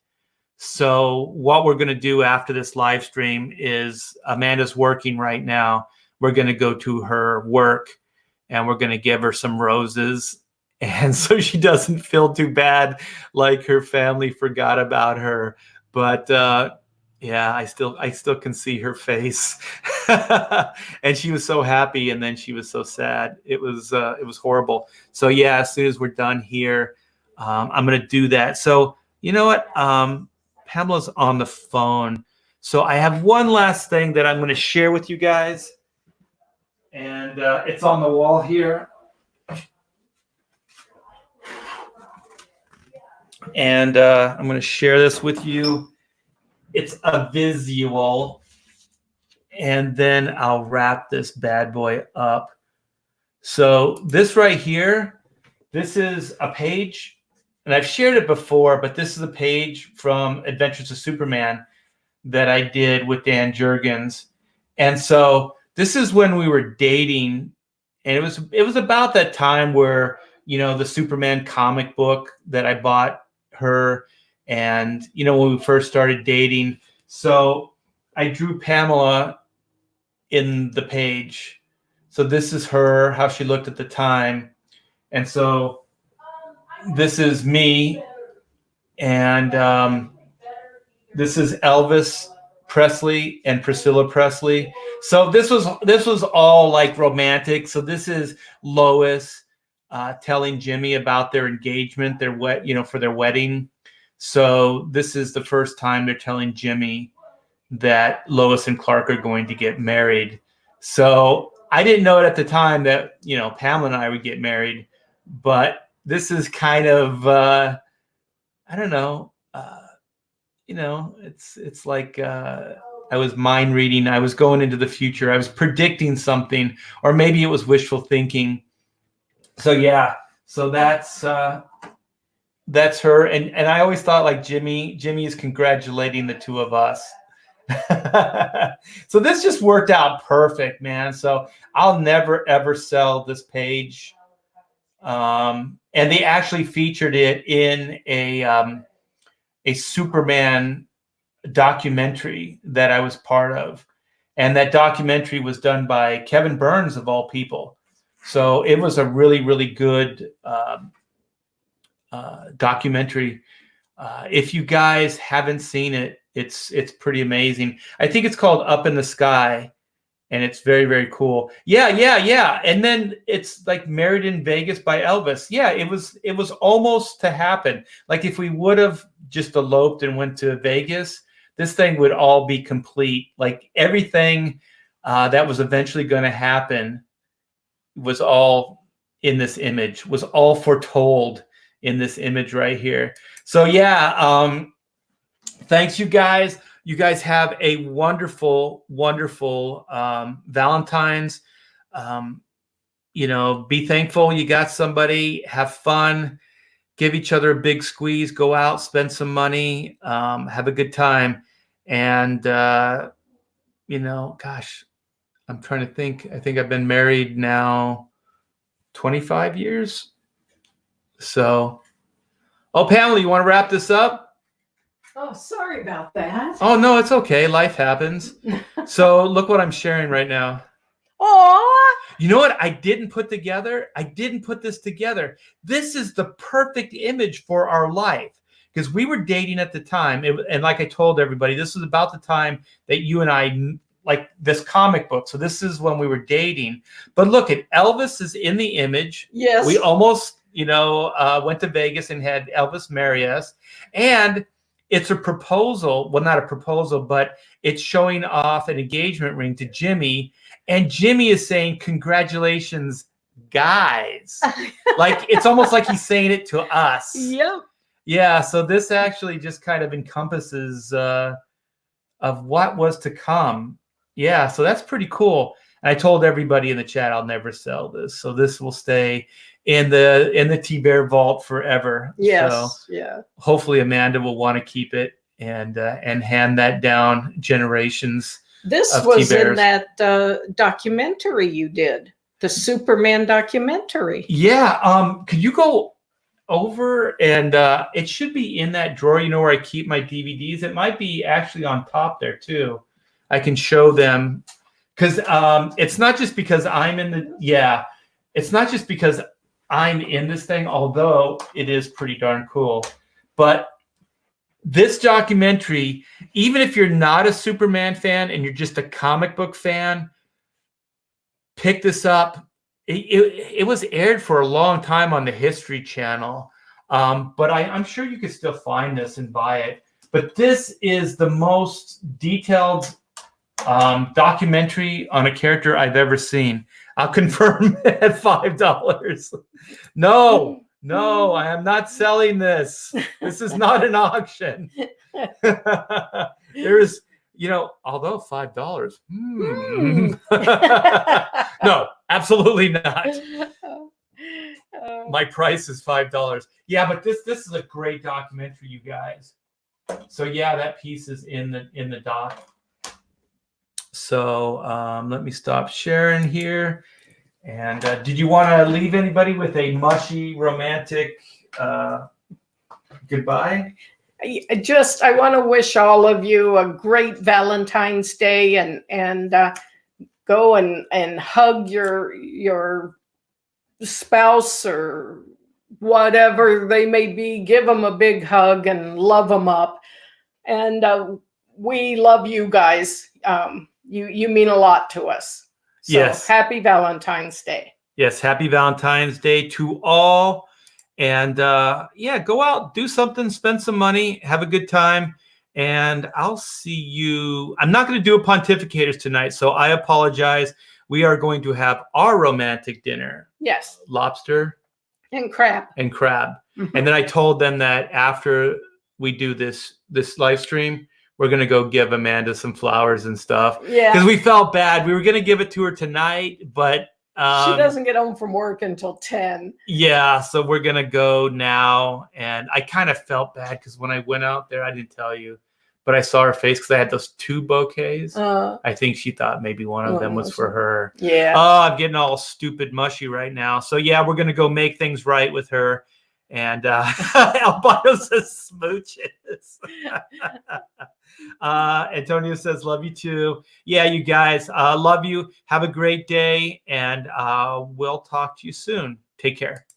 Speaker 1: So what we're going to do after this live stream is, Amanda's working right now. We're going to go to her work and we're going to give her some roses. And so she doesn't feel too bad like her family forgot about her. But yeah, I still can see her face. And she was so happy, and then she was so sad. It was horrible. So yeah, as soon as we're done here, I'm going to do that. So you know what? Pamela's on the phone. So I have one last thing that I'm going to share with you guys. And it's on the wall here. And I'm going to share this with you. It's a visual. And then I'll wrap this bad boy up. So this right here, this is a page. And I've shared it before, but this is a page from Adventures of Superman that I did with Dan Jurgens. And so this is when we were dating, and it was about that time where, the Superman comic book that I bought her, and, when we first started dating. So I drew Pamela in the page. So this is her, how she looked at the time. And so this is me, and this is Elvis Presley and Priscilla Presley. So this was all like romantic. So this is Lois telling Jimmy about their engagement, for their wedding. So this is the first time they're telling Jimmy that Lois and Clark are going to get married. So I didn't know it at the time that, Pamela and I would get married, but this is kind of, I don't know, it's like I was mind reading. I was going into the future. I was predicting something, or maybe it was wishful thinking. So yeah, so that's her. And I always thought like Jimmy is congratulating the two of us. So this just worked out perfect, man. So I'll never ever sell this page. And they actually featured it in a Superman documentary that I was part of, and that documentary was done by Kevin Burns of all people. So it was a really, really good documentary. If you guys haven't seen it, it's pretty amazing. I think it's called Up in the Sky, and it's very, very cool. Yeah. And then it's like Married in Vegas by Elvis. Yeah, it was almost to happen. Like if we would have just eloped and went to Vegas, this thing would all be complete. Like everything that was eventually going to happen was all in this image, was all foretold in this image right here. So yeah, thanks you guys. You guys have a wonderful, wonderful Valentine's. Be thankful you got somebody. Have fun. Give each other a big squeeze. Go out, spend some money, have a good time. And, gosh, I'm trying to think. I think I've been married now 25 years. So, Pamela, you want to wrap this up?
Speaker 2: Oh, sorry about that.
Speaker 1: Oh, no, it's okay. Life happens. So look what I'm sharing right now.
Speaker 2: Oh,
Speaker 1: you know what I didn't put together? I didn't put this together. This is the perfect image for our life, because we were dating at the time. And like I told everybody, this was about the time that you and I like this comic book. So this is when we were dating. But look, Elvis is in the image.
Speaker 2: yes.
Speaker 1: We almost, went to Vegas and had Elvis marry us. And it's a proposal. Well, not a proposal, but it's showing off an engagement ring to Jimmy. And Jimmy is saying, "Congratulations, guys." Like, it's almost like he's saying it to us.
Speaker 2: Yep.
Speaker 1: Yeah. So this actually just kind of encompasses of what was to come. Yeah. So that's pretty cool. And I told everybody in the chat, I'll never sell this. So this will stay in the Thibert vault forever.
Speaker 2: Yes.
Speaker 1: So
Speaker 2: yeah.
Speaker 1: hopefully Amanda will want to keep it and hand that down generations.
Speaker 2: This was in that documentary you did, the Superman documentary.
Speaker 1: Yeah. Could you go over and it should be in that drawer, where I keep my DVDs. It might be actually on top there too. I can show them, because it's not just because I'm it's not just because I'm in this thing, although it is pretty darn cool. But this documentary, even if you're not a Superman fan and you're just a comic book fan, pick this up. It was aired for a long time on the History Channel, but I'm sure you could still find this and buy it. But this is the most detailed documentary on a character I've ever seen. I'll confirm at $5. No, I am not selling this. This is not an auction. There is, although $5. No, absolutely not. My price is $5. Yeah, but this is a great documentary, you guys. So yeah, that piece is in the doc. So let me stop sharing here. And did you want to leave anybody with a mushy, romantic goodbye?
Speaker 2: I want to wish all of you a great Valentine's Day, and go and hug your spouse or whatever they may be. Give them a big hug and love them up. And we love you guys. You mean a lot to us. So
Speaker 1: Yes.
Speaker 2: happy Valentine's Day.
Speaker 1: Yes. Happy Valentine's Day to all. And yeah, go out, do something, spend some money, have a good time. And I'll see you. I'm not going to do a pontificators tonight, so I apologize. We are going to have our romantic dinner.
Speaker 2: Yes.
Speaker 1: Lobster
Speaker 2: and crab.
Speaker 1: And then I told them that after we do this live stream, we're going to go give Amanda some flowers and stuff.
Speaker 2: Yeah.
Speaker 1: Because we felt bad. We were going to give it to her tonight, but
Speaker 2: she doesn't get home from work until 10.
Speaker 1: Yeah, so we're going to go now. And I kind of felt bad because when I went out there, I didn't tell you, but I saw her face because I had those 2 bouquets. I think she thought maybe one of them was for her.
Speaker 2: Yeah.
Speaker 1: Oh, I'm getting all stupid mushy right now. So yeah, we're going to go make things right with her. And Albino says smooches. Antonio says, love you too. Yeah, you guys, love you. Have a great day. And we'll talk to you soon. Take care.